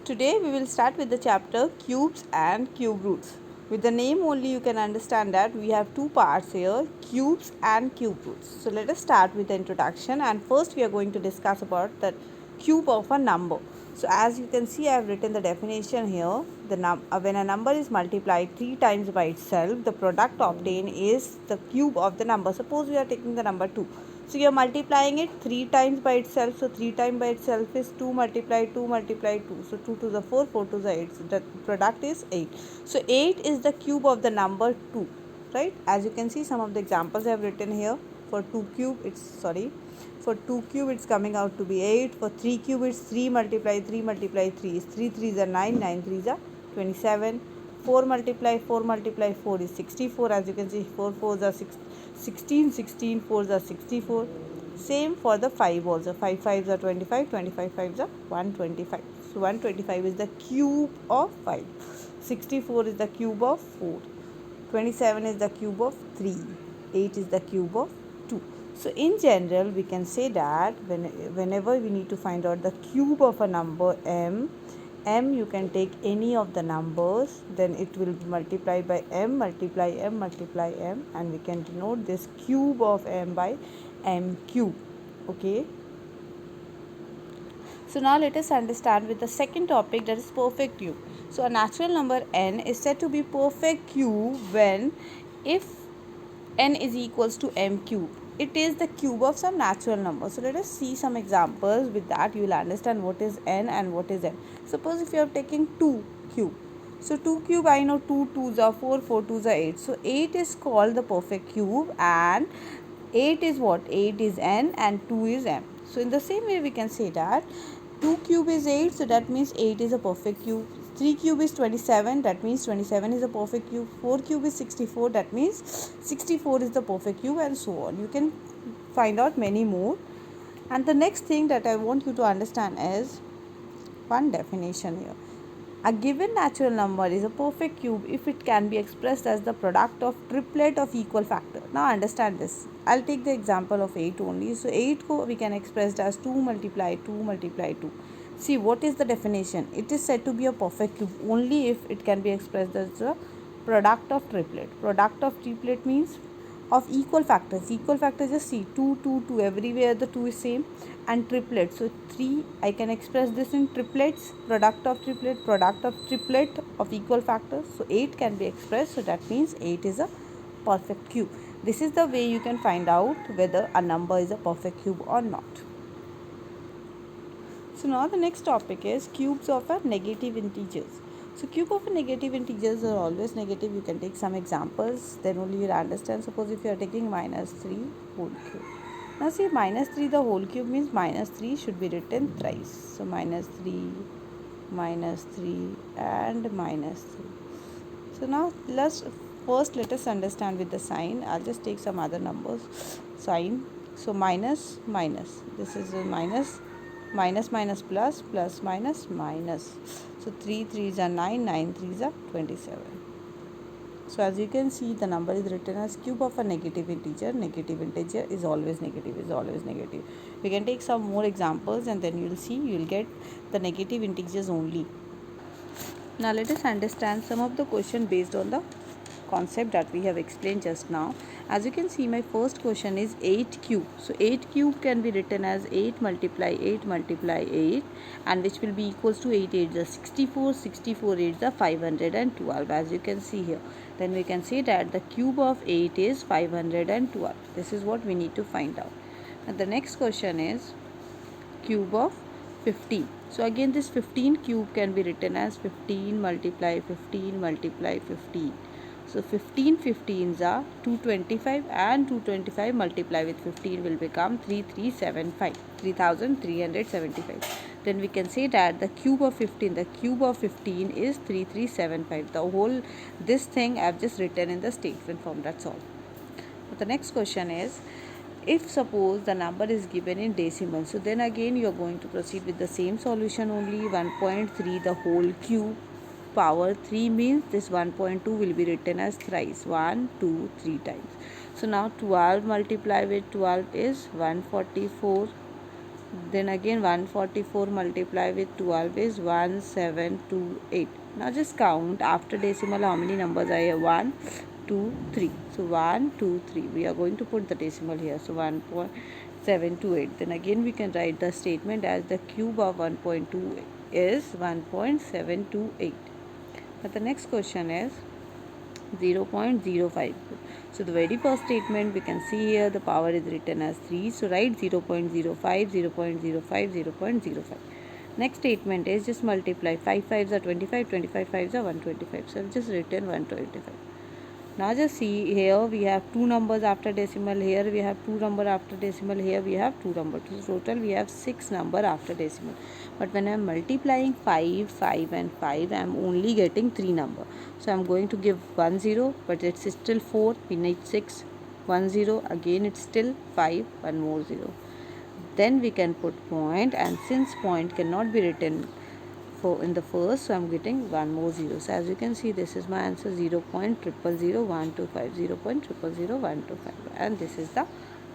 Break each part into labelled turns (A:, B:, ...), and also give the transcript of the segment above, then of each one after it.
A: Today we will start with the chapter cubes and cube roots. With the name only you can understand that we have two parts here, cubes and cube roots. So let us start with the introduction, and first we are going to discuss about the cube of a number. So as you can see, I have written the definition here. When a number is multiplied 3 times by itself, the product obtained is the cube of the number. Suppose we are taking the number 2. So you are multiplying it 3 times by itself. So 3 times by itself is 2 multiplied 2 multiplied 2. So 2 to the 4, 4 to the 8. So the product is 8. So 8 is the cube of the number 2. Right? As you can see, some of the examples I have written here. For 2 cube, for 2 cube it's coming out to be 8. For 3 cube it's 3 multiply 3 multiply 3 is 3 3s are 9, 9 3s are 27. 4 multiply 4 multiply 4 is 64. As you can see, 4 4s are 16, 16 4s are 64. Same for the 5 also. 5 5s are 25, 25 5s are 125. So 125 is the cube of 5. 64 is the cube of 4. 27 is the cube of 3. 8 is the cube of 2. So in general we can say that whenever we need to find out the cube of a number m, you can take any of the numbers, then it will be multiplied by m multiply m multiply m, and we can denote this cube of m by m cube. Okay. So now let us understand with the second topic, that is perfect cube. So a natural number n is said to be perfect cube when if n is equals to m cube. It is the cube of some natural number. So let us see some examples. With that you will understand what is n and what is m. Suppose if you are taking 2 cube. So 2 cube, I know 2 2s are 4, 4 2s are 8. So 8 is called the perfect cube, and 8 is what? 8 is n and 2 is m. So in the same way we can say that 2 cube is 8, so that means 8 is a perfect cube. 3 cube is 27, that means 27 is a perfect cube. 4 cube is 64, that means 64 is the perfect cube, and so on. You can find out many more. And the next thing that I want you to understand is one definition here. A given natural number is a perfect cube if it can be expressed as the product of triplet of equal factor. Now understand this. I'll take the example of 8 only. So 8 we can express as 2 multiply 2 multiply 2. See, what is the definition? It is said to be a perfect cube only if it can be expressed as the product of triplet. Product of triplet means of equal factors. Equal factors, just see 2 2 2, everywhere the 2 is same, and triplet. So 3, I can express this in triplets. Product of triplet of equal factors. So 8 can be expressed. So that means 8 is a perfect cube. This is the way you can find out whether a number is a perfect cube or not. So now the next topic is cubes of a negative integers. So cube of a negative integers are always negative. You can take some examples, then only you will understand. Suppose if you are taking minus 3 whole cube. Now see, minus 3 the whole cube means minus 3 should be written thrice. So minus 3 and minus 3. So now first let us understand with the sign. I'll just take some other numbers sign. So minus minus, this is a minus, minus minus plus, plus minus minus. So 3 3s are 9, 9 3s are 27. So as you can see, the number is written as cube of a negative integer. Negative integer is always negative, We can take some more examples, and then you will see, you will get the negative integers only. Now let us understand some of the question based on the concept that we have explained just now. As you can see, my first question is 8 cube. So 8 cube can be written as 8 multiply 8 multiply 8, and which will be equals to 8 8 is 64, 64 8 is 512, as you can see here. Then we can say that the cube of 8 is 512. This is what we need to find out. And the next question is cube of 15. So again, this 15 cube can be written as 15 multiply 15 multiply 15. So 15 15s are 225, and 225 multiply with 15 will become 3375. Then we can say that the cube of 15 is 3375. The whole this thing I have just written in the statement form, that's all. But the next question is, if suppose the number is given in decimal, so then again you are going to proceed with the same solution only. 1.3 the whole cube power 3 means this 1.2 will be written as thrice, 1 2 3 times. So now 12 multiplied with 12 is 144. Then again 144 multiply with 12 is 1728. Now just count after decimal how many numbers are here. 1, 2, 3. So 1, 2, 3. We are going to put the decimal here. So 1.728. Then again we can write the statement as the cube of 1.2 is 1.728. But the next question is 0.05. So the very first statement we can see here the power is written as 3. So write 0.05, 0.05, 0.05. Next statement is just multiply 5 5s are 25, 25 5s are 125. So I've just written 125. Now just see here we have two numbers after decimal, here we have two number after decimal, here we have two number. So total we have 6 number after decimal. But when I am multiplying 5, 5 and 5, I am only getting 3 number. So I am going to give 1 0, but it's still 4, we need 6, 1 0, again it's still 5, 1 more 0. Then we can put point, and since point cannot be written for in the first, so I'm getting one more 0. So as you can see, this is my answer 0.000125, 0.000125, and this is the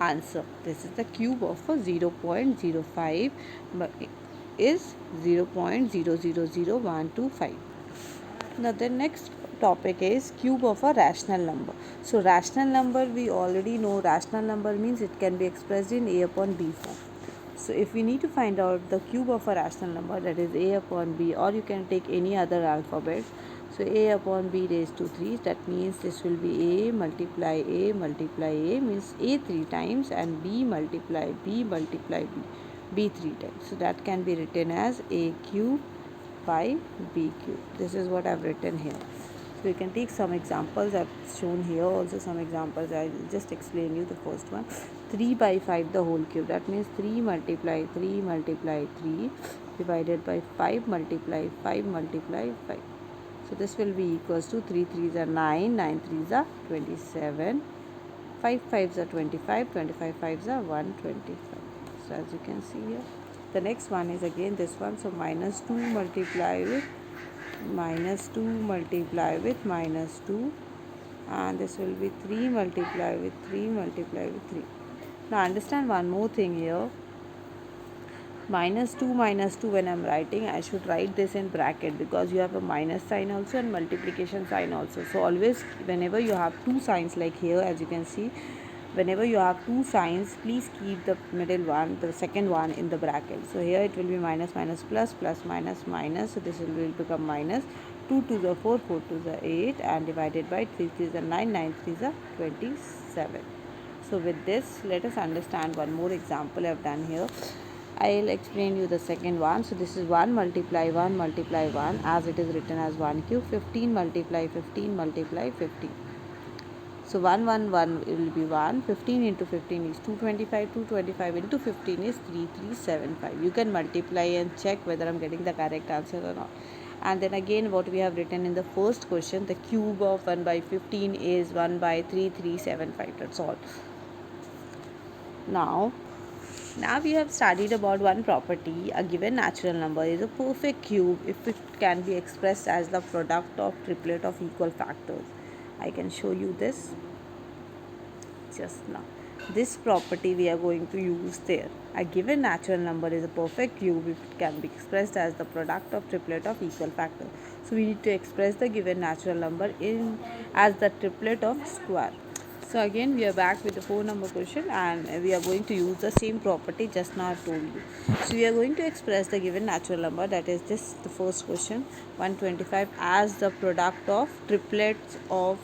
A: answer. This is the cube of a 0.05 is 0.000125. Now the next topic is cube of a rational number. So rational number, we already know rational number means it can be expressed in a upon b form. So if we need to find out the cube of a rational number, that is a upon b, or you can take any other alphabet. So a upon b raised to 3, that means this will be a multiply a multiply a, means a 3 times, and b multiply b multiply b 3 times. So that can be written as a cube by b cube. This is what I've written here. So you can take some examples. I've shown here also some examples. I'll just explain you the first one. 3 by 5 the whole cube. That means 3 multiply 3 multiply 3 divided by 5 multiply 5 multiply 5. So this will be equals to 3 3s are 9, 9 3s are 27, 5 5s are 25, 25 5s are 125. So as you can see here, the next one is again this one. So minus 2 multiply with minus 2 multiply with minus 2, and this will be 3 multiply with 3 multiply with 3. Now understand one more thing here. Minus 2 when I'm writing, I should write this in bracket, because you have a minus sign also and multiplication sign also. So always whenever you have two signs, like here as you can see, whenever you have two signs, please keep the middle one, the second one, in the bracket. So here it will be minus minus plus, plus minus minus. So this will become minus 2 to the 4, 4 to the 8, and divided by 3 3 is 9, 9 3 is 27. So with this, let us understand one more example I have done here. I'll explain you the second one. So this is 1 multiply 1 multiply 1, as it is written as 1 cube. 15 multiply 15 multiply 15. So 1 1 1 will be 1. 15 into 15 is 225. 225 into 15 is 3375. You can multiply and check whether I'm getting the correct answer or not. And then again, what we have written in the first question, the cube of 1 by 15 is 1 by 3375. That's all. Now we have studied about one property. A given natural number is a perfect cube if it can be expressed as the product of triplet of equal factors. I can show you this just now. This property we are going to use there. A given natural number is a perfect cube if it can be expressed as the product of triplet of equal factors. So we need to express the given natural number in as the triplet of square. So again we are back with the 4 number question, and we are going to use the same property just now I told you. So we are going to express the given natural number, that is just the first question, 125, as the product of triplets of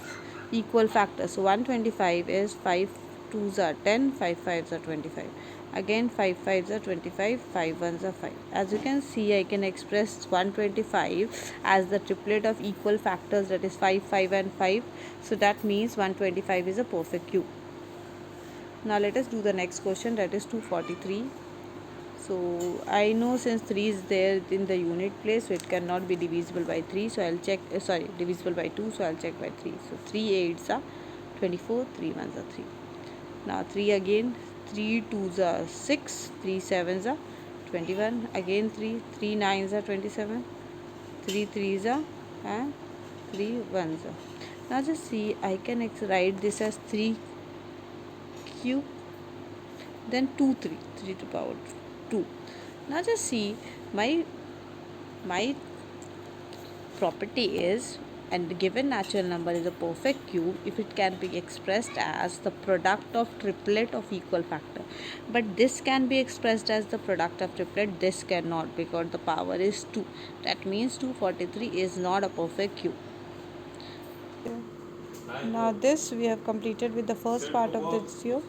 A: equal factors. So 125 is 5 2s are 10, 5 5s are 25. Again 5 5s are 25, 5 1s are 5. As you can see, I can express 125 as the triplet of equal factors, that is 5 5 and 5. So that means 125 is a perfect cube. Now let us do the next question, that is 243. So I know since 3 is there in the unit place, so it cannot be divisible by 3. So I'll check, divisible by 2. So I'll check by 3. So 3 8s are 24, 3 1s are 3. Now 3 again, 3 2s are 6, 3 7s are 21. Again 3, 3 9s are 27, 3 3s are and 3 1s are. Now just see, I can write this as 3 cube, then 2 3 to power 2. 2. Now just see, my property is, and the given natural number is a perfect cube if it can be expressed as the product of triplet of equal factor. But this can be expressed as the product of triplet, this cannot, because the power is 2. That means 243 is not a perfect cube. Now this we have completed with the first part of this video.